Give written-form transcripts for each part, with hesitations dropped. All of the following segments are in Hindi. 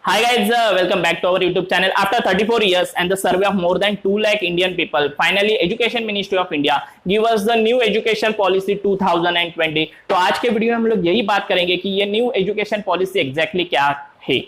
Hi guys, welcome back to our YouTube channel. After 34 years and the survey of more than 2 lakh Indian people, finally Education Ministry of India give us the new education policy 2020. तो आज के वीडियो में हम लोग यही बात करेंगे कि ये न्यू एजुकेशन पॉलिसी एग्जैक्टली क्या है।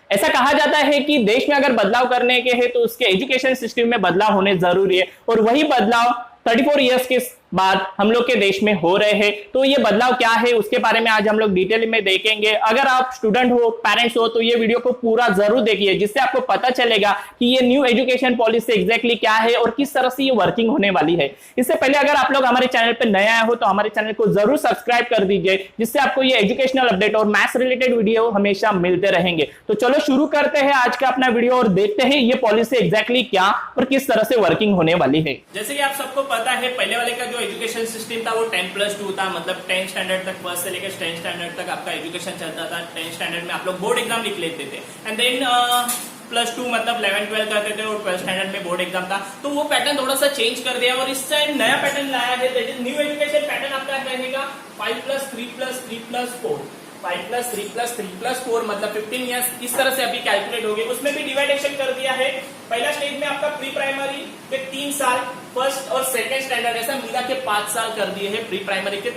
ऐसा कहा जाता है कि देश में अगर बदलाव करने के हैं तो उसके एजुकेशन सिस्टम में बदलाव होने जरूरी है और वही बदलाव 34 इयर्स के बाद हम लोग के देश में हो रहे हैं। तो ये बदलाव क्या है उसके बारे में आज हम लोग डिटेल में देखेंगे। अगर आप स्टूडेंट हो, पेरेंट्स हो, तो ये वीडियो को पूरा जरूर देखिए जिससे आपको पता चलेगा कि ये न्यू एजुकेशन पॉलिसी एग्जैक्टली क्या है और किस तरह से ये वर्किंग होने वाली है। इससे पहले अगर आप लोग हमारे चैनल पर नए आए हो तो हमारे चैनल को जरूर सब्सक्राइब कर दीजिए जिससे आपको ये एजुकेशनल अपडेट और मैथ्स रिलेटेड वीडियो हमेशा मिलते रहेंगे। तो चलो शुरू करते हैं आज का अपना वीडियो और देखते हैं ये पॉलिसी एग्जैक्टली क्या और किस तरह से वर्किंग होने वाली है। जैसे कि आप सबको पता है, पहले वाले का जो एजुकेशन सिस्टम था वो 10+2 था, मतलब 10th स्टैंडर्ड तक, फर्स्ट से लेकर 10th स्टैंडर्ड तक आपका एजुकेशन चलता था। 10th स्टैंडर्ड में आप लोग बोर्ड एग्जाम लिख लेते थे एंड देन +2 मतलब 11-12 करते थे और 12th स्टैंडर्ड में बोर्ड एग्जाम था। तो वो पैटर्न थोड़ा सा चेंज कर दिया और इस टाइम नया पैटर्न लाया है। न्यू एजुकेशन पैटर्न आपका रहेगा 5+3+3+4, 5+3+3+4 मतलब 15 ईयर्स। इस तरह से अभी कैलकुलेट हो गए। उसमें भी डिवाइडेशन कर दिया है। पहला स्टेज में आपका प्री प्राइमरी के 3 साल, फर्स्ट और सेकंड स्टैंडर्ड ऐसा मिला के 5 साल कर दिए हैं। प्री प्राइमरी के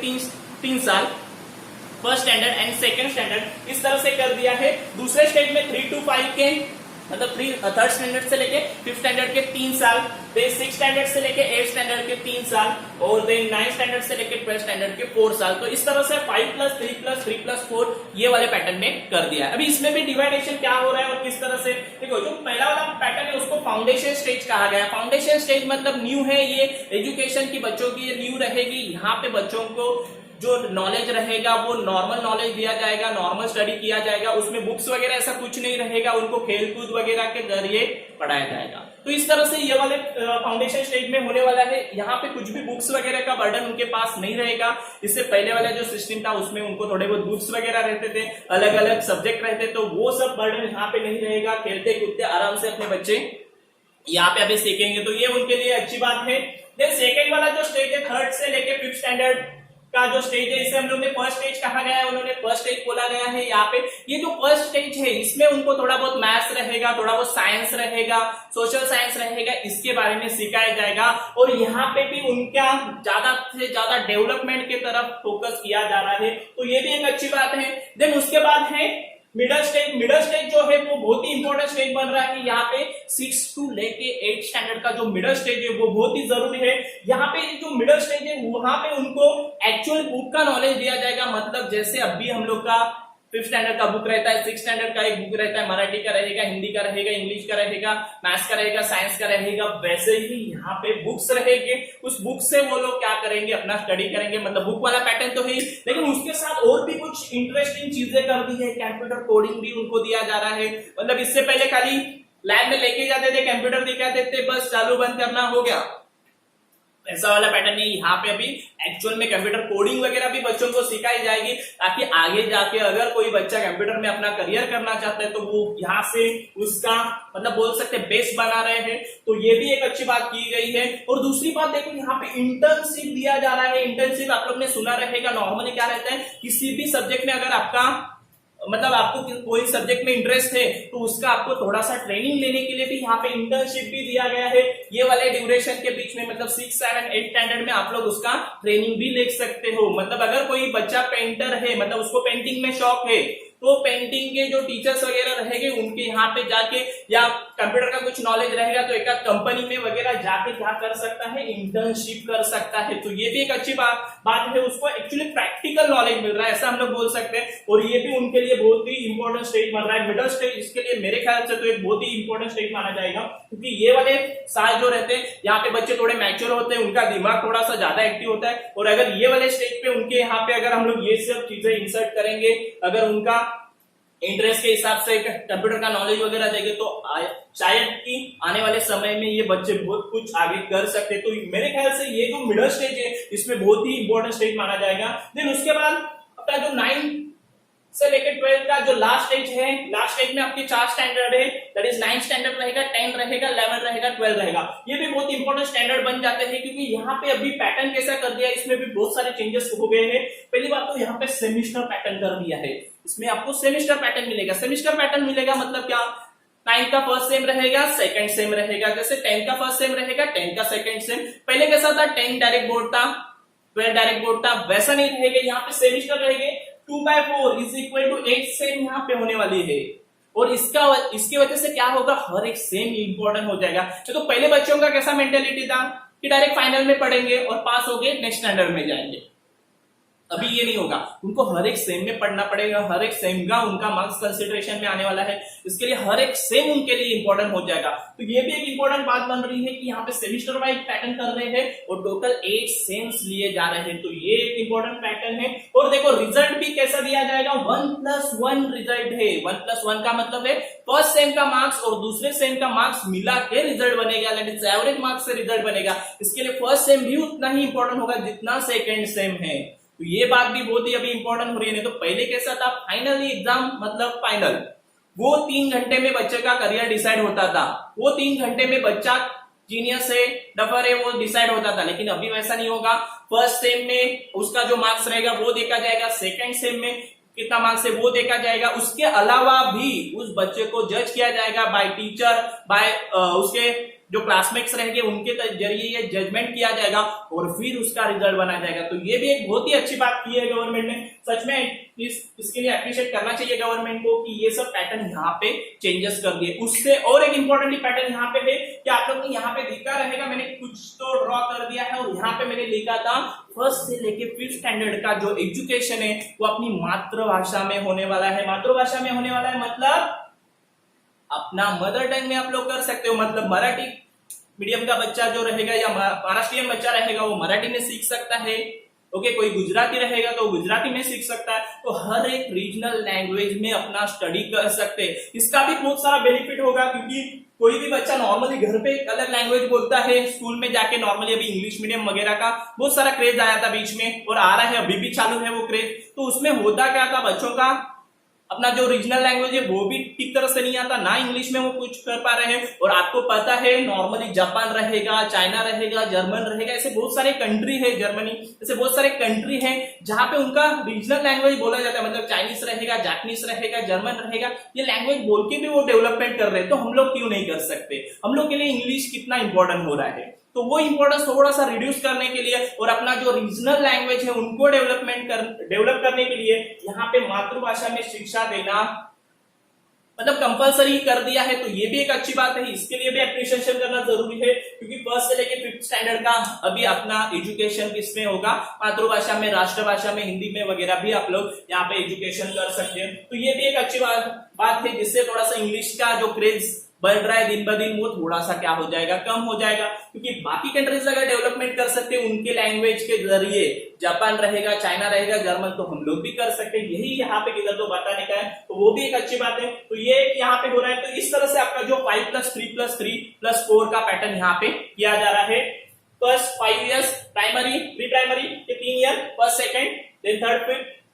3 साल, first standard and second standard इस तरह से कर दिया है। दूसरे स्टेज में 3 to 5 के मतलब थर्ड स्टैंडर्ड से लेके 5th स्टैंडर्ड के 3 साल, फिर 6th स्टैंडर्ड से लेके 8th स्टैंडर्ड के 3 साल और देन 9th स्टैंडर्ड से लेके 12th स्टैंडर्ड के 4 साल। तो इस तरह से 5+3+3+4 ये वाले पैटर्न में कर दिया है। अभी इसमें भी डिवाइडेशन क्या हो रहा है और किस तरह से, देखो जो पहला वाला पैटर्न है उसको फाउंडेशन स्टेज कहा गया है। फाउंडेशन स्टेज मतलब न्यू है, ये एजुकेशन की बच्चों की ये न्यू रहेगी। यहाँ पे बच्चों को जो नॉलेज रहेगा वो नॉर्मल नॉलेज दिया जाएगा, नॉर्मल स्टडी किया जाएगा। उसमें बुक्स वगैरह ऐसा कुछ नहीं रहेगा, उनको खेलकूद वगैरह के जरिए पढ़ाया जाएगा। तो इस तरह से ये वाले फाउंडेशन स्टेज में होने वाला है। यहाँ पे कुछ भी बुक्स वगैरह का बर्डन उनके पास नहीं रहेगा। इससे पहले वाला जो सिस्टम था उसमें उनको थोड़े बहुत बुक्स वगैरह रहते थे, अलग अलग सब्जेक्ट रहते, तो वो सब बर्डन यहाँ पे नहीं रहेगा। खेलते कूदते आराम से अपने बच्चे यहाँ पे अभी सीखेंगे, तो ये उनके लिए अच्छी बात है। देन सेकेंड वाला जो स्टेज है, 3rd से लेके 5th स्टैंडर्ड का जो स्टेज है, इसे हम लोग ने फर्स्ट स्टेज कहा गया है, उन्होंने फर्स्ट स्टेज बोला गया है। यहाँ पे ये जो फर्स्ट स्टेज है इसमें उनको थोड़ा बहुत मैथ्स रहेगा, थोड़ा बहुत साइंस रहेगा, सोशल साइंस रहेगा, इसके बारे में सिखाया जाएगा और यहाँ पे भी उनका ज्यादा से ज्यादा डेवलपमेंट की तरफ फोकस किया जा रहा है। तो ये भी एक अच्छी बात है। देन उसके बाद है मिडल स्टेज। मिडल स्टेज जो है वो बहुत ही इंपॉर्टेंट स्टेज बन रहा है। यहाँ पे 6 to लेके 8 स्टैंडर्ड का जो मिडल स्टेज है वो बहुत ही जरूरी है। यहाँ पे जो मिडल स्टेज है वहां पे उनको एक्चुअल बुक का नॉलेज दिया जाएगा। मतलब जैसे अभी हम लोग का 5th स्टैंडर्ड का बुक रहता है, 6th स्टैंडर्ड का एक बुक रहता है, मराठी का रहेगा, हिंदी का रहेगा, इंग्लिश का रहेगा, मैथ्स का रहेगा, साइंस का रहेगा, वैसे ही यहाँ पे बुक्स रहेंगे। उस बुक से वो लोग क्या करेंगे, अपना स्टडी करेंगे। मतलब बुक वाला पैटर्न तो है, लेकिन उसके साथ और भी कुछ इंटरेस्टिंग चीजें कर दी है। कंप्यूटर कोडिंग भी उनको दिया जा रहा है। मतलब इससे पहले खाली लैब में लेके जाते थे, कंप्यूटर दिखाते थे, बस चालू बंद करना हो गया, ऐसा वाला पैटर्न नहीं। यहाँ पे अभी एक्चुअल में कंप्यूटर कोडिंग वगैरह भी बच्चों को सिखाई जाएगी ताकि आगे जाके अगर कोई बच्चा कंप्यूटर में अपना करियर करना चाहता है तो वो यहाँ से उसका मतलब बोल सकते हैं बेस बना रहे हैं। तो ये भी एक अच्छी बात की गई है। और दूसरी बात देखो, यहाँ पे इंटर्नशिप दिया जा रहा है। इंटर्नशिप आप लोग ने सुना रहेगा, नॉर्मली क्या रहता है, किसी भी सब्जेक्ट में अगर आपका मतलब आपको कोई सब्जेक्ट में इंटरेस्ट है तो उसका आपको थोड़ा सा ट्रेनिंग लेने के लिए भी यहाँ पे इंटर्नशिप भी दिया गया है। ये वाले ड्यूरेशन के बीच में मतलब 6, 7, 8 स्टैंडर्ड में आप लोग उसका ट्रेनिंग भी ले सकते हो। मतलब अगर कोई बच्चा पेंटर है, मतलब उसको पेंटिंग में शौक है, तो पेंटिंग के जो टीचर्स वगैरह रहेंगे उनके यहाँ पे जाके, या कंप्यूटर का कुछ नॉलेज रहेगा तो एक कंपनी में वगैरह जाके क्या कर सकता है, इंटर्नशिप कर सकता है। तो ये भी एक अच्छी बात है। उसको एक्चुअली प्रैक्टिकल नॉलेज मिल रहा है, ऐसा हम लोग बोल सकते हैं। और ये भी उनके लिए बहुत ही इंपॉर्टेंट स्टेज बन रहा है। मिडिल स्टेज इसके लिए मेरे ख्याल से तो एक बहुत ही इंपॉर्टेंट स्टेज माना जाएगा, क्योंकि ये वाले साल जो रहते हैं यहाँ पे बच्चे थोड़े मैच्योर होते हैं, उनका दिमाग थोड़ा सा ज्यादा एक्टिव होता है। और अगर ये वाले स्टेज पे उनके यहाँ पे अगर हम लोग ये सब चीजें इंसर्ट करेंगे, अगर उनका इंटरेस्ट के हिसाब से कंप्यूटर का नॉलेज वगैरह देंगे तो शायद कि आने वाले समय में ये बच्चे बहुत कुछ आगे कर सकते हैं। तो मेरे ख्याल से ये जो मिडिल स्टेज है इसमें बहुत ही इंपॉर्टेंट स्टेज माना जाएगा। देन उसके बाद अपना जो 9 से लेकर 12 का जो लास्ट स्टेज है, लास्ट स्टेज में आपके 4 स्टैंडर्ड है, दैट इज 9 स्टैंडर्ड रहेगा, 10 रहेगा, 11 रहेगा, 12 रहेगा। ये भी बहुत इंपॉर्टेंट स्टैंडर्ड बन जाते हैं, क्योंकि यहाँ पे अभी पैटर्न कैसा कर दिया है, इसमें भी बहुत सारे चेंजेस हो गए हैं। पहली बात तो यहाँ पे सेमिस्टर पैटर्न कर दिया है, इसमें आपको सेमिस्टर पैटर्न मिलेगा। सेमिस्टर पैटर्न मिलेगा मतलब क्या, 9 का फर्स्ट सेम रहेगा, सेकंड सेम रहेगा, जैसे 10 का फर्स्ट सेम रहेगा, 10 का सेकंड सेम। पहले कैसा था, 10 डायरेक्ट बोर्ड था, 12 डायरेक्ट बोर्ड था, वैसा नहीं रहेगा, यहाँ पे सेमिस्टर रहेंगे। 2/4 इज इक्वल टू 8 सेम यहाँ पे होने वाली है, और इसकी वजह से क्या होगा, हर एक सेम इंपॉर्टेंट हो जाएगा। तो पहले बच्चों का कैसा मेंटेलिटी था कि डायरेक्ट फाइनल में पढ़ेंगे और पास हो गए, नेक्स्ट स्टैंडर्ड में जाएंगे। अभी ये नहीं होगा, उनको हर एक सेम में पढ़ना पड़ेगा, हर एक सेम का उनका मार्क्स कंसिडरेशन में आने वाला है, इसके लिए हर एक सेम उनके लिए इंपॉर्टेंट हो जाएगा। तो ये भी एक इंपॉर्टेंट बात बन रही है कि यहाँ पे सेमिस्टर वाइज पैटर्न कर रहे हैं और टोटल 8 सेम्स लिए जा रहे हैं, तो ये एक इंपॉर्टेंट पैटर्न है। और देखो रिजल्ट भी कैसा दिया जाएगा, 1+1 रिजल्ट है। 1+1 का मतलब है फर्स्ट सेम का मार्क्स और दूसरे सेम का मार्क्स मिला के रिजल्ट बनेगा, दैट इज एवरेज मार्क्स से रिजल्ट बनेगा। इसके लिए फर्स्ट सेम भी उतना ही इंपॉर्टेंट होगा जितना सेकेंड सेम है, तो ये बात भी बहुत ही अभी इंपॉर्टेंट हो रही है। नहीं तो पहले कैसा था, फाइनली एग्जाम मतलब फाइनल, वो 3 घंटे में बच्चे का करियर डिसाइड होता था, वो 3 घंटे में बच्चा जीनियस है, डफर है, वो डिसाइड होता था। लेकिन अभी वैसा नहीं होगा, फर्स्ट सेम में उसका जो मार्क्स रहेगा वो देखा जाएगा, सेकंड सेम में कितना मार्क्स है वो देखा जाएगा, उसके अलावा भी उस बच्चे को जज किया जाएगा बाय टीचर, बाय उसके जो क्लासमेट्स रहेंगे उनके जरिए ये जजमेंट किया जाएगा और फिर उसका रिजल्ट बना जाएगा। तो ये भी एक बहुत ही अच्छी बात की है गवर्नमेंट ने, सच में इसके लिए अप्रिशिएट करना चाहिए गवर्नमेंट को कि ये सब पैटर्न यहाँ पे चेंजेस कर दिए। उससे और एक इंपॉर्टेंट पैटर्न यहाँ पे है कि आप लोग को यहाँ पे दिखा रहेगा, मैंने कुछ तो ड्रॉ कर दिया है और यहाँ पे मैंने लिखा था फर्स्ट से लेके 5th स्टैंडर्ड का जो एजुकेशन है वो अपनी मातृभाषा में होने वाला है। मातृभाषा में होने वाला है मतलब अपना मदर टंग में आप लोग कर सकते हो, मतलब मराठी मीडियम का बच्चा जो रहेगा या महाराष्ट्रियन बच्चा रहेगा वो मराठी में सीख सकता है, ओके, कोई गुजराती रहेगा तो गुजराती में सीख सकता है। तो हर एक रीजनल लैंग्वेज में अपना स्टडी कर सकते हैं। इसका भी बहुत सारा बेनिफिट होगा, क्योंकि कोई भी बच्चा नॉर्मली घर पे एक अलग लैंग्वेज बोलता है, स्कूल में जाके नॉर्मली अभी इंग्लिश मीडियम वगैरह का बहुत सारा क्रेज आया था बीच में और आ रहा है, अभी भी चालू है वो क्रेज। तो उसमें होता क्या था, बच्चों का अपना जो रीजनल लैंग्वेज है वो भी ठीक तरह से नहीं आता, ना इंग्लिश में वो कुछ कर पा रहे हैं। और आपको पता है नॉर्मली जापान रहेगा, चाइना रहेगा, जर्मन रहेगा, ऐसे बहुत सारे कंट्री है, जर्मनी, ऐसे बहुत सारे कंट्री है जहां पे उनका रीजनल लैंग्वेज बोला जाता है, मतलब चाइनीज रहेगा, जापानीज रहेगा, जर्मन रहेगा, ये लैंग्वेज बोल के भी वो डेवलपमेंट कर रहे हैं। तो हम लोग क्यों नहीं कर सकते, हम लोग के लिए इंग्लिश कितना इंपॉर्टेंट हो रहा है, तो वो इंपॉर्टेंस थोड़ा सा रिड्यूस करने के लिए और अपना जो रीजनल लैंग्वेज है उनको डेवलप करने के लिए यहाँ पे मातृभाषा में शिक्षा देना मतलब कंपलसरी कर दिया है। तो ये भी एक अच्छी बात है, इसके लिए भी एप्रिसिएशन करना जरूरी है, क्योंकि फर्स्ट से लेके 5th स्टैंडर्ड का अभी अपना एजुकेशन किसमें होगा, मातृभाषा में, राष्ट्रभाषा में, हिंदी में वगैरह भी आप लोग यहाँ पे एजुकेशन कर सकते हैं। तो ये भी एक अच्छी बात है, जिससे थोड़ा सा इंग्लिश का जो क्रेज बढ़ रहा है दिन ब दिन वो थोड़ा सा क्या हो जाएगा, कम हो जाएगा। क्योंकि बाकी कंट्रीज अगर डेवलपमेंट कर सकते हैं उनके लैंग्वेज के जरिए, जापान रहेगा, चाइना रहेगा, जर्मन, तो हम लोग भी कर सकते हैं। यही यहाँ पे किधर तो बताने का है, तो वो भी एक अच्छी बात है। तो ये यहाँ पे हो रहा है, तो इस तरह से आपका जो 5+3+3+4 का पैटर्न यहाँ पे किया जा रहा है। First 5 years primary, pre primary के 3 year, first second, then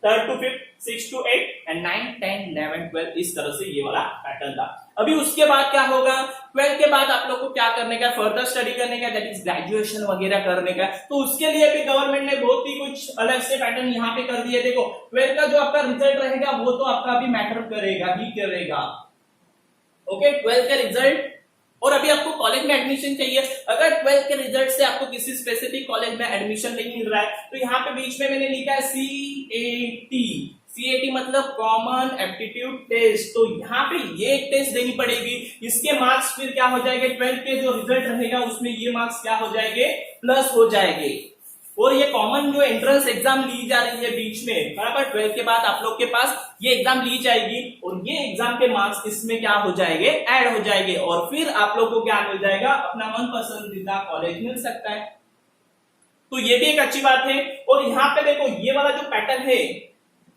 third to fifth, 6 to 8 and 9, 10, 11, 12, इस तरह से ये वाला पैटर्न था। अभी उसके बाद क्या होगा, 12 के बाद आप लोग को क्या करने का, फर्दर स्टडी करने का, दैट इज ग्रेजुएशन वगैरह करने का। तो उसके लिए भी गवर्नमेंट ने बहुत ही कुछ अलग से पैटर्न यहाँ पे कर दिए। देखो 12 का जो आपका रिजल्ट रहेगा वो तो आपका अभी मैटर करेगा ही करेगा, ओके, 12 का रिजल्ट। और अभी आपको कॉलेज में एडमिशन चाहिए, अगर 12 के रिजल्ट से आपको किसी स्पेसिफिक कॉलेज में एडमिशन नहीं मिल रहा है तो यहाँ पे बीच में मैंने लिखा है CAT मतलब कॉमन एप्टीट्यूड टेस्ट। तो यहाँ पे ये एक टेस्ट देनी पड़ेगी, इसके मार्क्स फिर क्या हो जाएंगे, 12 के जो रिजल्ट रहेगा उसमें ये मार्क्स क्या हो जाएंगे, प्लस हो जाएंगे। और ये कॉमन जो एंट्रेंस एग्जाम ली जा रही है बीच में, बराबर 12 के बाद आप लोग के पास ये एग्जाम ली जाएगी और ये एग्जाम के मार्क्स इसमें क्या हो जाएंगे, ऐड हो जाएंगे और फिर आप लोग को क्या मिल जाएगा, अपना मन पसंदीदा कॉलेज मिल सकता है। तो ये भी एक अच्छी बात है। और यहाँ पे देखो ये वाला जो पैटर्न है,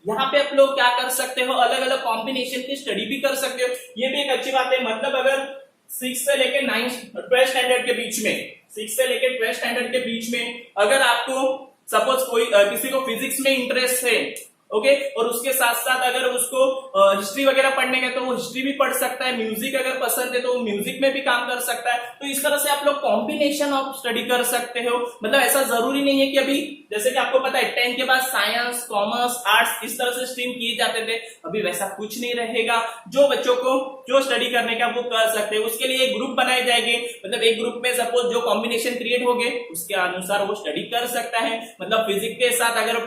यहाँ पे आप लोग क्या कर सकते हो, अलग अलग कॉम्बिनेशन की स्टडी भी कर सकते हो, ये भी एक अच्छी बात है। मतलब अगर 6 से लेके 12 स्टैंडर्ड के बीच में, 6 से लेके 12 स्टैंडर्ड के बीच में अगर आपको सपोज कोई किसी को फिजिक्स में इंटरेस्ट है ओके और उसके साथ साथ अगर उसको हिस्ट्री वगैरह पढ़ने का तो वो हिस्ट्री भी पढ़ सकता है, म्यूजिक अगर पसंद है तो वो म्यूजिक में भी काम कर सकता है। तो इस तरह से आप लोग कॉम्बिनेशन ऑफ स्टडी कर सकते हो। मतलब ऐसा जरूरी नहीं है कि अभी जैसे कि आपको पता है 10 के बाद साइंस, कॉमर्स, आर्ट्स इस तरह से स्ट्रीम किए जाते थे, अभी वैसा कुछ नहीं रहेगा। जो बच्चों को जो स्टडी करने का वो कर सकते हैं। उसके लिए एक ग्रुप बनाए जाएंगे, मतलब एक ग्रुप में सपोज जो कॉम्बिनेशन क्रिएट हो गए उसके अनुसार वो स्टडी कर सकता है। मतलब फिजिक्स के साथ अगर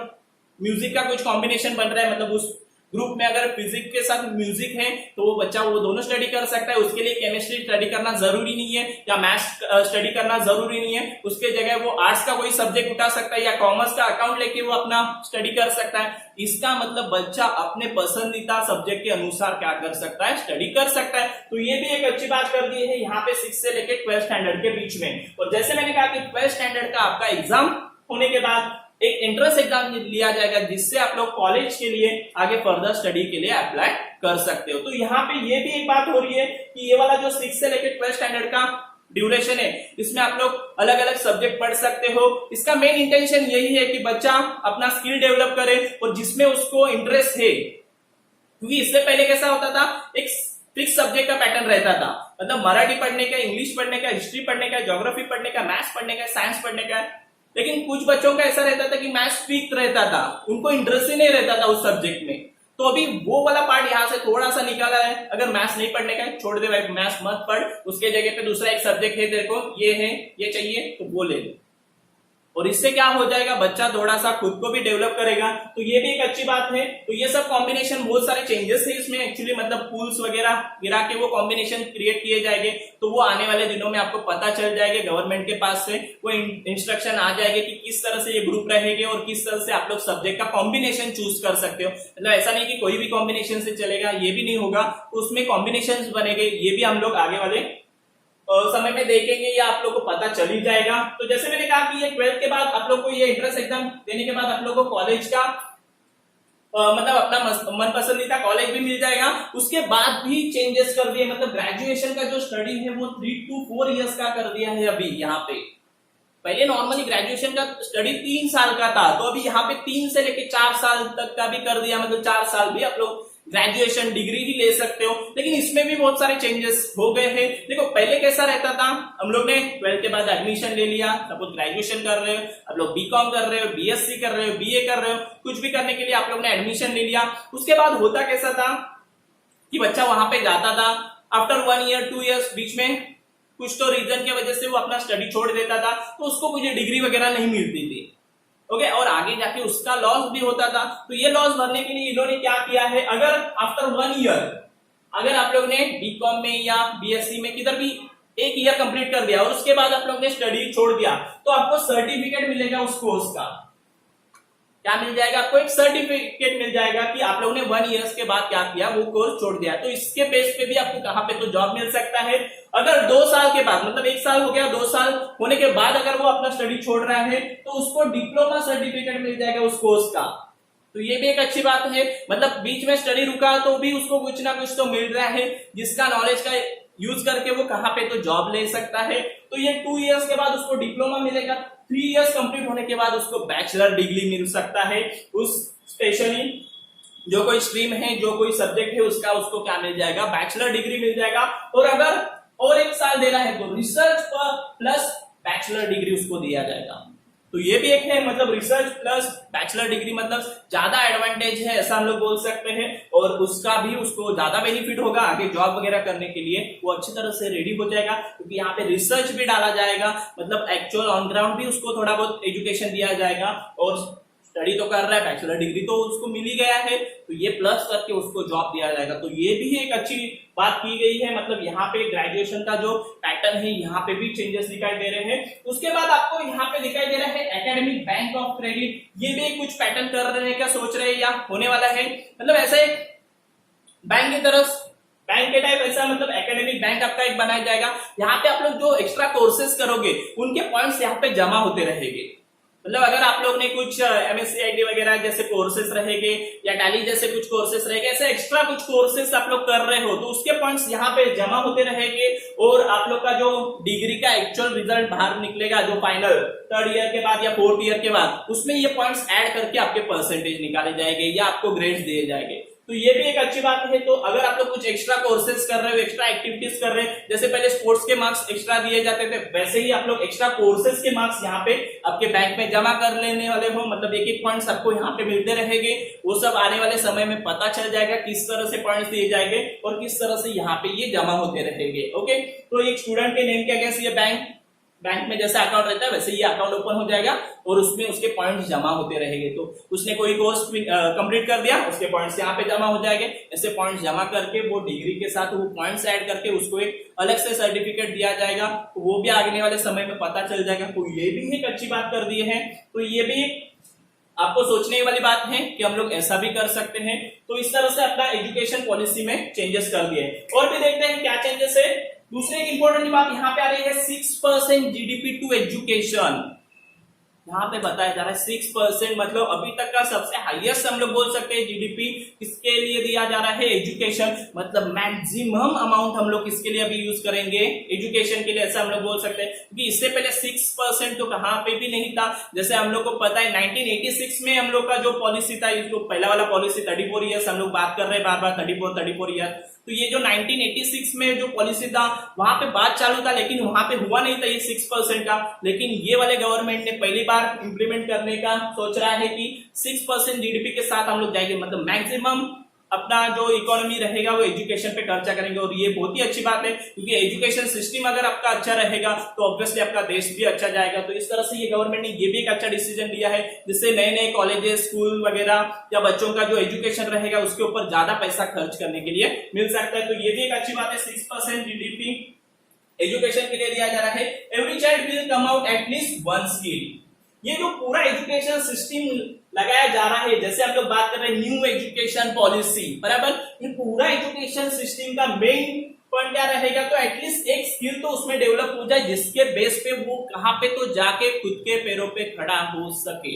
म्यूजिक का कुछ कॉम्बिनेशन बन रहा है, मतलब उस ग्रुप में अगर फिजिक्स के साथ म्यूजिक है तो वो बच्चा वो दोनों स्टडी कर सकता है। उसके लिए केमिस्ट्री स्टडी करना जरूरी नहीं है या मैथ्स स्टडी करना जरूरी नहीं है। उसके जगह वो आर्ट्स का कोई सब्जेक्ट उठा सकता है या कॉमर्स का अकाउंट लेके वो अपना स्टडी कर सकता है। इसका मतलब बच्चा अपने पसंदीदा सब्जेक्ट के अनुसार क्या कर सकता है, स्टडी कर सकता है। तो ये भी एक अच्छी बात कर दी है यहाँ पे 6 से लेके 12 स्टैंडर्ड के बीच में। और जैसे मैंने कहा कि 12 स्टैंडर्ड का आपका एग्जाम होने के बाद एक एंट्रेंस एग्जाम लिया जाएगा, जिससे आप लोग कॉलेज के लिए आगे फर्दर स्टडी के लिए अप्लाई कर सकते हो। तो यहाँ पे ये भी एक बात हो रही है कि ये वाला जो 6 से लेकर 12 स्टैंडर्ड का ड्यूरेशन है, इसमें आप लोग अलग अलग सब्जेक्ट पढ़ सकते हो। इसका मेन इंटेंशन यही है कि बच्चा अपना स्किल डेवलप करे और जिसमें उसको इंटरेस्ट है। क्योंकि इससे पहले कैसा होता था, एक फिक्स सब्जेक्ट का पैटर्न रहता था, मतलब मराठी पढ़ने का, इंग्लिश पढ़ने का, हिस्ट्री पढ़ने का, ज्योग्राफी पढ़ने का, मैथ्स पढ़ने का, साइंस पढ़ने का। लेकिन कुछ बच्चों का ऐसा रहता था कि मैथ्स वीक रहता था, उनको इंटरेस्ट ही नहीं रहता था उस सब्जेक्ट में। तो अभी वो वाला पार्ट यहाँ से थोड़ा सा निकाला है। अगर मैथ्स नहीं पढ़ने का है, छोड़ दे भाई, मैथ्स मत पढ़, उसके जगह पे दूसरा एक सब्जेक्ट है तेरे को, ये है, ये चाहिए तो वो ले लो। और इससे क्या हो जाएगा, बच्चा थोड़ा सा खुद को भी डेवलप करेगा। तो ये भी एक अच्छी बात है। तो ये सब कॉम्बिनेशन, बहुत सारे चेंजेस है इसमें एक्चुअली, मतलब पूल्स वगैरह गिरा के वो कॉम्बिनेशन क्रिएट किए जाएंगे। तो वो आने वाले दिनों में आपको पता चल जाएगा, गवर्नमेंट के पास से वो इंस्ट्रक्शन आ जाएंगे कि किस तरह से ये ग्रुप रहेंगे और किस तरह से आप लोग सब्जेक्ट का कॉम्बिनेशन चूज कर सकते हो। मतलब ऐसा नहीं कि कोई भी कॉम्बिनेशन से चलेगा, ये भी नहीं होगा, उसमें कॉम्बिनेशन बनेंगे। ये भी हम लोग आगे वाले समय में देखेंगे, या आप लोग को पता चल ही जाएगा। तो जैसे मैंने कहा कि ये 12th के बाद आप लोग को ये एंट्रेंस एग्जाम देने के बाद आप लोग को कॉलेज का मतलब अपना मन पसंदीदा कॉलेज भी मिल जाएगा। उसके बाद भी चेंजेस कर दिए, मतलब ग्रेजुएशन का जो स्टडी है वो 3 to 4 इयर्स का कर दिया है अभी यहाँ पे। पहले नॉर्मली ग्रेजुएशन का स्टडी 3 साल का था, तो अभी यहाँ पे 3 से लेके 4 साल तक का भी कर दिया। मतलब 4 साल भी आप लोग ग्रेजुएशन डिग्री ही ले सकते हो। लेकिन इसमें भी बहुत सारे चेंजेस हो गए हैं। देखो पहले कैसा रहता था, हम लोग ने 12th के बाद एडमिशन ले लिया, सपोज ग्रेजुएशन कर रहे हो, आप लोग बीकॉम कर रहे हो, बीएससी कर रहे हो, बीए कर रहे हो, कुछ भी करने के लिए आप लोग ने एडमिशन ले लिया। उसके बाद होता कैसा था कि बच्चा वहां पे जाता था, आफ्टर 1 ईयर 2 ईयर्स बीच में कुछ तो रीजन की वजह से वो अपना स्टडी छोड़ देता था, तो उसको कुछ डिग्री वगैरह नहीं मिलती थी। ओके और आगे जाके उसका लॉस भी होता था। तो ये लॉस भरने के लिए इन्होंने क्या किया है, अगर आफ्टर 1 ईयर अगर आप लोग ने बीकॉम में या बीएससी में किधर भी 1 ईयर कंप्लीट कर दिया और उसके बाद आप लोग ने स्टडी छोड़ दिया, तो आपको सर्टिफिकेट मिलेगा उस कोर्स का। क्या मिल जाएगा, आपको एक सर्टिफिकेट मिल जाएगा कि आप लोगों ने 1 ईयर्स के बाद क्या किया, वो कोर्स छोड़ दिया। तो इसके बेस पे भी आपको कहां पे तो जॉब मिल सकता है। अगर 2 साल के बाद, मतलब 1 साल हो गया, 2 साल होने के बाद अगर वो अपना स्टडी छोड़ रहा है तो उसको डिप्लोमा सर्टिफिकेट मिल जाएगा उस कोर्स का। तो ये भी एक अच्छी बात है, मतलब बीच में स्टडी रुका तो भी उसको कुछ ना कुछ तो मिल रहा है, जिसका नॉलेज का यूज करके वो कहां पे तो जॉब ले सकता है। तो ये 2 ईयर्स के बाद उसको डिप्लोमा मिलेगा, 3 ईयर्स कंप्लीट होने के बाद उसको बैचलर डिग्री मिल सकता है। उस स्पेशली जो कोई स्ट्रीम है, जो कोई सब्जेक्ट है उसका, उसको क्या मिल जाएगा, बैचलर डिग्री मिल जाएगा। और अगर और 1 साल देना है तो रिसर्च प्लस बैचलर डिग्री उसको दिया जाएगा। तो ये भी एक है, मतलब रिसर्च प्लस बैचलर डिग्री मतलब ज्यादा एडवांटेज है, ऐसा हम लोग बोल सकते हैं। और उसका भी उसको ज्यादा बेनिफिट होगा, आगे जॉब वगैरह करने के लिए वो अच्छी तरह से रेडी हो जाएगा, क्योंकि यहाँ पे रिसर्च भी डाला जाएगा, मतलब एक्चुअल ऑन ग्राउंड भी उसको थोड़ा बहुत एजुकेशन दिया जाएगा। और स्टडी तो कर रहा है, बैचलर डिग्री तो उसको मिल ही गया है, तो ये प्लस करके उसको जॉब दिया जाएगा। तो ये भी एक अच्छी बात की गई है, मतलब यहाँ पे ग्रेजुएशन का जो पैटर्न है यहाँ पे भी चेंजेस दिखाई दे रहे हैं। उसके बाद आपको यहाँ पे दिखाई दे रहा है एकेडमिक बैंक ऑफ क्रेडिट, ये भी कुछ पैटर्न कर रहे हैं, क्या सोच रहे हैं या होने वाला है, मतलब ऐसे बैंक की तरफ, बैंक के टाइप ऐसा, मतलब एकेडमिक बैंक आपका एक बनाया जाएगा। यहाँ पे आप लोग जो एक्स्ट्रा कोर्सेज करोगे उनके पॉइंट्स यहाँ पे जमा होते रहेंगे। मतलब अगर आप लोग ने कुछ MSc वगैरह जैसे कोर्सेस रहेंगे या टैली जैसे कुछ कोर्सेस रहेंगे, ऐसे एक्स्ट्रा कुछ कोर्सेस आप लोग कर रहे हो तो उसके पॉइंट्स यहाँ पे जमा होते रहेंगे और आप लोग का जो डिग्री का एक्चुअल रिजल्ट बाहर निकलेगा, जो फाइनल 3rd ईयर के बाद या 4th ईयर के बाद, उसमें ये पॉइंट्स ऐड करके आपके परसेंटेज निकाले जाएंगे या आपको ग्रेड्स दिए जाएंगे। तो ये भी एक अच्छी बात है। तो अगर आप लोग कुछ एक्स्ट्रा कोर्सेज कर रहे हो, एक्स्ट्रा एक्टिविटीज कर रहे हैं, जैसे पहले स्पोर्ट्स के मार्क्स एक्स्ट्रा दिए जाते थे, वैसे ही आप लोग एक्स्ट्रा कोर्सेज के मार्क्स यहाँ पे आपके बैंक में जमा कर लेने वाले हो। मतलब एक एक पॉइंट्स आपको यहाँ पे मिलते रहेंगे, वो सब आने वाले समय में पता चल जाएगा किस तरह से पॉइंट्स दिए जाएंगे और किस तरह से यहाँ पे ये जमा होते रहेंगे। ओके, तो एक स्टूडेंट के नेम के अगेंस्ट ये बैंक में जैसा अकाउंट रहता है वैसे ये अकाउंट ओपन हो जाएगा और उसमें उसके पॉइंट्स जमा होते रहेंगे। तो उसने कोई कोर्स कंप्लीट कर दिया, उसके पॉइंट्स यहाँ पे जमा हो जाएंगे। ऐसे पॉइंट्स जमा करके वो डिग्री के साथ वो पॉइंट्स ऐड करके उसको एक अलग से सर्टिफिकेट दिया जाएगा, तो वो भी आने वाले समय में पता चल जाएगा। तो ये भी एक अच्छी बात कर दी है। तो ये भी आपको सोचने वाली बात है कि हम लोग ऐसा भी कर सकते हैं। तो इस तरह से अपना एजुकेशन पॉलिसी में चेंजेस कर दिए। और भी देखते हैं क्या चेंजेस है। दूसरी एक इंपॉर्टेंट बात यहाँ पे आ रही है 6% जीडीपी टू एजुकेशन। यहाँ पे बताया जा रहा है 6%, मतलब अभी तक का सबसे हाईएस्ट हम लोग बोल सकते हैं जीडीपी किसके लिए दिया जा रहा है, एजुकेशन। मतलब मैक्सिमम अमाउंट हम लोग किसके लिए अभी यूज करेंगे, एजुकेशन के लिए, ऐसा हम लोग बोल सकते हैं। क्योंकि इससे पहले 6% तो कहाँ पे भी नहीं था। जैसे हम लोग को पता है 1986 में हम लोग का जो पॉलिसी था, इसको पहला वाला पॉलिसी 34 ईयर्स हम लोग बात कर रहे हैं बार बार, 34 ईयर्स। तो ये जो 1986 में जो पॉलिसी था वहां पे बात चालू था, लेकिन वहां पे हुआ नहीं था ये 6% का। लेकिन ये वाले गवर्नमेंट ने पहली बार इंप्लीमेंट करने का सोच रहा है कि 6% जीडीपी के साथ हम लोग जाएंगे। मतलब मैक्सिमम अपना जो इकोनॉमी रहेगा वो एजुकेशन पे खर्चा करेंगे। और ये बहुत ही अच्छी बात है, क्योंकि एजुकेशन सिस्टम अगर आपका अच्छा रहेगा तो ऑब्वियसली आपका देश भी अच्छा जाएगा। तो इस तरह से ये गवर्नमेंट ने ये भी एक अच्छा डिसीजन लिया है, जिससे नए नए कॉलेजेस, स्कूल वगैरह या बच्चों का जो एजुकेशन रहेगा उसके ऊपर ज्यादा पैसा खर्च करने के लिए मिल सकता है। तो ये भी एक अच्छी बात है, 6% जीडीपी एजुकेशन के लिए दिया जा रहा है। Every child will come out at least one skill. ये जो पूरा एजुकेशन सिस्टम लगाया जा रहा है, जैसे हम लोग बात कर रहे हैं न्यू एजुकेशन पॉलिसी, बराबर, ये पूरा एजुकेशन सिस्टम का मेन पॉइंट क्या रहेगा, तो एटलीस्ट एक स्किल तो उसमें डेवलप हो जाए जिसके बेस पे वो कहां पे तो जाके खुद के पैरों पे खड़ा हो सके।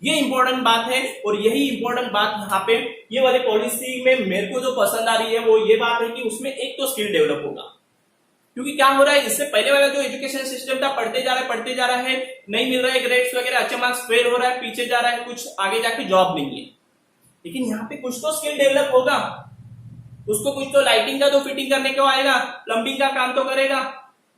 ये इंपॉर्टेंट बात है। और यही इंपॉर्टेंट बात यहाँ पे ये वाली पॉलिसी में मेरे को जो पसंद आ रही है वो ये बात है कि उसमें एक तो स्किल डेवलप होगा। क्योंकि क्या हो रहा है, इससे पहले वाला जो एजुकेशन सिस्टम था, पढ़ते जा रहा है, नहीं मिल रहा है ग्रेड्स वगैरह, अच्छे मार्क्स, फेल हो रहा है, पीछे जा रहा है, कुछ आगे जाके जॉब नहीं है। लेकिन यहाँ पे कुछ तो स्किल डेवलप होगा, उसको कुछ तो लाइटिंग का तो फिटिंग करने को आएगा, प्लम्बिंग का काम तो करेगा,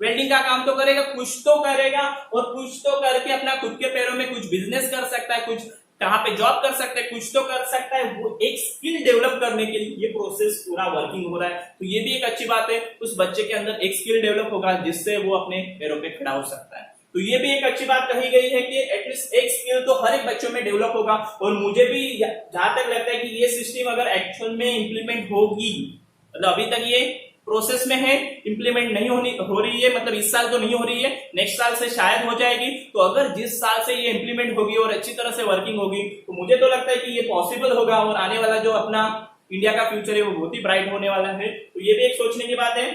वेल्डिंग का काम तो करेगा, कुछ तो करेगा और कुछ तो करके अपना खुद के पैरों में कुछ बिजनेस कर सकता है, कुछ कहां पे जॉब कर सकता है, कुछ तो कर सकता है। वो एक स्किल डेवलप करने के लिए ये प्रोसेस पूरा वर्किंग हो रहा है। तो ये भी एक अच्छी बात है, उस बच्चे के अंदर एक स्किल डेवलप होगा जिससे वो अपने पैरों पे खड़ा हो सकता है। तो ये भी एक अच्छी बात कही गई है कि एटलीस्ट एक स्किल तो हर एक बच्चों में डेवलप होगा। और मुझे भी जहां तक लगता है कि ये सिस्टम अगर एक्चुअल में इंप्लीमेंट होगी, मतलब अभी तक ये प्रोसेस में है, इंप्लीमेंट नहीं हो रही है, मतलब इस साल तो नहीं हो रही है, नेक्स्ट साल से शायद हो जाएगी। तो अगर जिस साल से ये इंप्लीमेंट होगी और अच्छी तरह से वर्किंग होगी तो मुझे तो लगता है कि ये पॉसिबल होगा और आने वाला जो अपना इंडिया का फ्यूचर है वो बहुत ही ब्राइट होने वाला है। तो ये भी एक सोचने की बात है।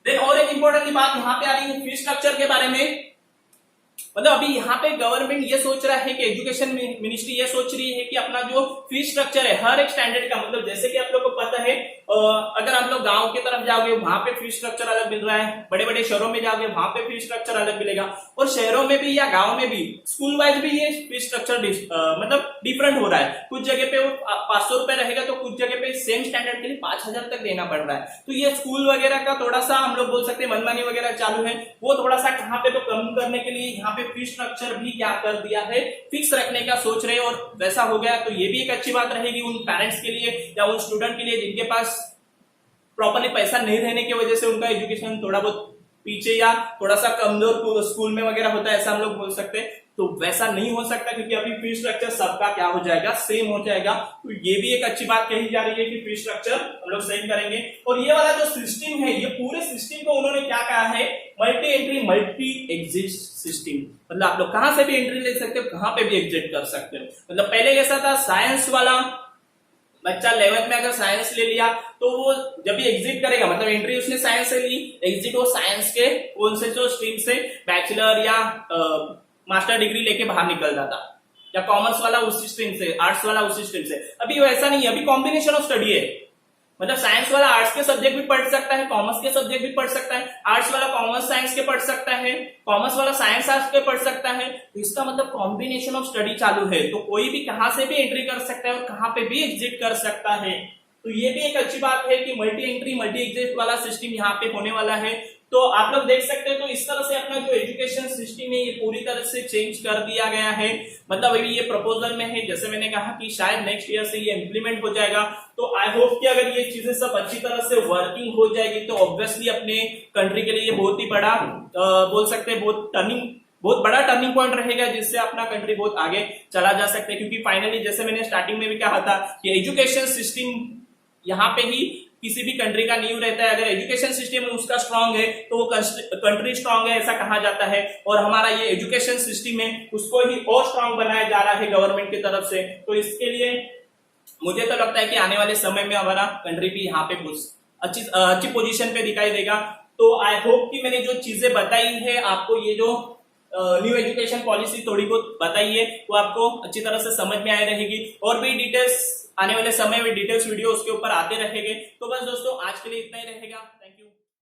देन और एक इंपॉर्टेंट बात यहाँ पे आ रही है फी स्ट्रक्चर के बारे में। मतलब अभी यहाँ पे गवर्नमेंट ये सोच रहा है कि एजुकेशन मिनिस्ट्री ये सोच रही है कि अपना जो फी स्ट्रक्चर है हर एक स्टैंडर्ड का, मतलब जैसे कि आप लोग को पता है अगर आप लोग गांव की तरफ जाओगे वहां पे फी स्ट्रक्चर अलग मिल रहा है, बड़े बड़े शहरों में जाओगे वहां पे फी स्ट्रक्चर अलग मिलेगा, और शहरों में भी या गांव में भी स्कूल वाइज भी ये फी स्ट्रक्चर मतलब डिफरेंट हो रहा है। कुछ जगह पे वो 500 रुपए रहेगा तो कुछ जगह पे सेम स्टैंडर्ड के लिए 5000 तक देना पड़ रहा है। तो ये स्कूल वगैरह का थोड़ा सा हम लोग बोल सकते हैं मनमानी वगैरह चालू है, वो थोड़ा सा कहाँ पे तो कम करने के लिए यहाँ पे फी स्ट्रक्चर भी क्या कर दिया है, फिक्स रखने का सोच रहे हैं। और वैसा हो गया तो ये भी एक अच्छी बात रहेगी उन पेरेंट्स के लिए या उन स्टूडेंट के लिए जिनके पास प्रॉपरली पैसा नहीं रहने की वजह से उनका एजुकेशन थोड़ा बहुत पीछे या थोड़ा सा कमजोर स्कूल में वगैरह होता है, ऐसा हम लोग बोल सकते हैं। तो वैसा नहीं हो सकता क्योंकि अभी फी स्ट्रक्चर सबका क्या हो जाएगा, सेम हो जाएगा। तो ये भी एक अच्छी बात कही जा रही है कि फी स्ट्रक्चर हम लोग सेम करेंगे। और ये वाला जो सिस्टम है, ये पूरे सिस्टम को उन्होंने क्या कहा है, multi entry multi exit system. मतलब आप लोग कहां से भी एंट्री ले सकते हो, कहां पे भी एग्जिट कर सकते हो। मतलब पहले ऐसा था, साइंस वाला बच्चा 11th में अगर साइंस ले लिया तो वो जब भी एग्जिट करेगा, मतलब एंट्री उसने साइंस से ली, एग्जिट वो साइंस के कौन से जो स्ट्रीम से बैचलर या मास्टर डिग्री लेके बाहर निकल जाता, या कॉमर्स वाला उसी स्ट्रीम से, आर्ट्स वाला उसी स्ट्रीम से। अभी वैसा नहीं है, अभी कॉम्बिनेशन ऑफ स्टडी है, मतलब साइंस वाला आर्ट्स के सब्जेक्ट भी पढ़ सकता है, कॉमर्स के सब्जेक्ट भी पढ़ सकता है, आर्ट्स वाला कॉमर्स साइंस के पढ़ सकता है, कॉमर्स वाला साइंस आर्ट्स के पढ़ सकता है। तो इसका मतलब कॉम्बिनेशन ऑफ स्टडी चालू है, तो कोई भी कहां से भी एंट्री कर सकता है और कहां पे भी एग्जिट कर सकता है। तो ये भी एक अच्छी बात है कि मल्टी एंट्री मल्टी एग्जिट वाला सिस्टम यहाँ पे होने वाला है। तो आप लोग देख सकते हैं, तो इस तरह से अपना जो एजुकेशन सिस्टम है ये पूरी तरह से चेंज कर दिया गया है। मतलब अभी ये प्रपोजल में है, जैसे मैंने कहा कि शायद नेक्स्ट ईयर से ये इंप्लीमेंट हो जाएगा। तो आई होप कि अगर ये चीजें सब अच्छी तरह से वर्किंग हो जाएगी तो ऑब्वियसली अपने कंट्री के लिए ये बहुत ही बड़ा बोल सकते हैं बहुत बड़ा टर्निंग पॉइंट रहेगा, जिससे अपना कंट्री बहुत आगे चला जा सकता है। क्योंकि फाइनली जैसे मैंने स्टार्टिंग में भी कहा था कि एजुकेशन सिस्टम यहाँ पे ही किसी भी कंट्री का नींव रहता है। अगर एजुकेशन सिस्टम उसका स्ट्रांग है तो वो कंट्री स्ट्रांग है, ऐसा कहा जाता है। और हमारा ये एजुकेशन सिस्टम है उसको ही और स्ट्रांग बनाया जा रहा है गवर्नमेंट की तरफ से। तो इसके लिए मुझे तो लगता है कि आने वाले समय में हमारा कंट्री भी यहाँ पे अच्छी पोजीशन पे दिखाई देगा। तो आई होप कि मैंने जो चीजें बताई है आपको, ये जो न्यू एजुकेशन पॉलिसी थोड़ी बहुत बताई है वो आपको अच्छी तरह से समझ में आई रहेगी। और भी डिटेल्स आने वाले समय में डिटेल्स वीडियो उसके ऊपर आते रहेंगे। तो बस दोस्तों आज के लिए इतना ही रहेगा। Thank you.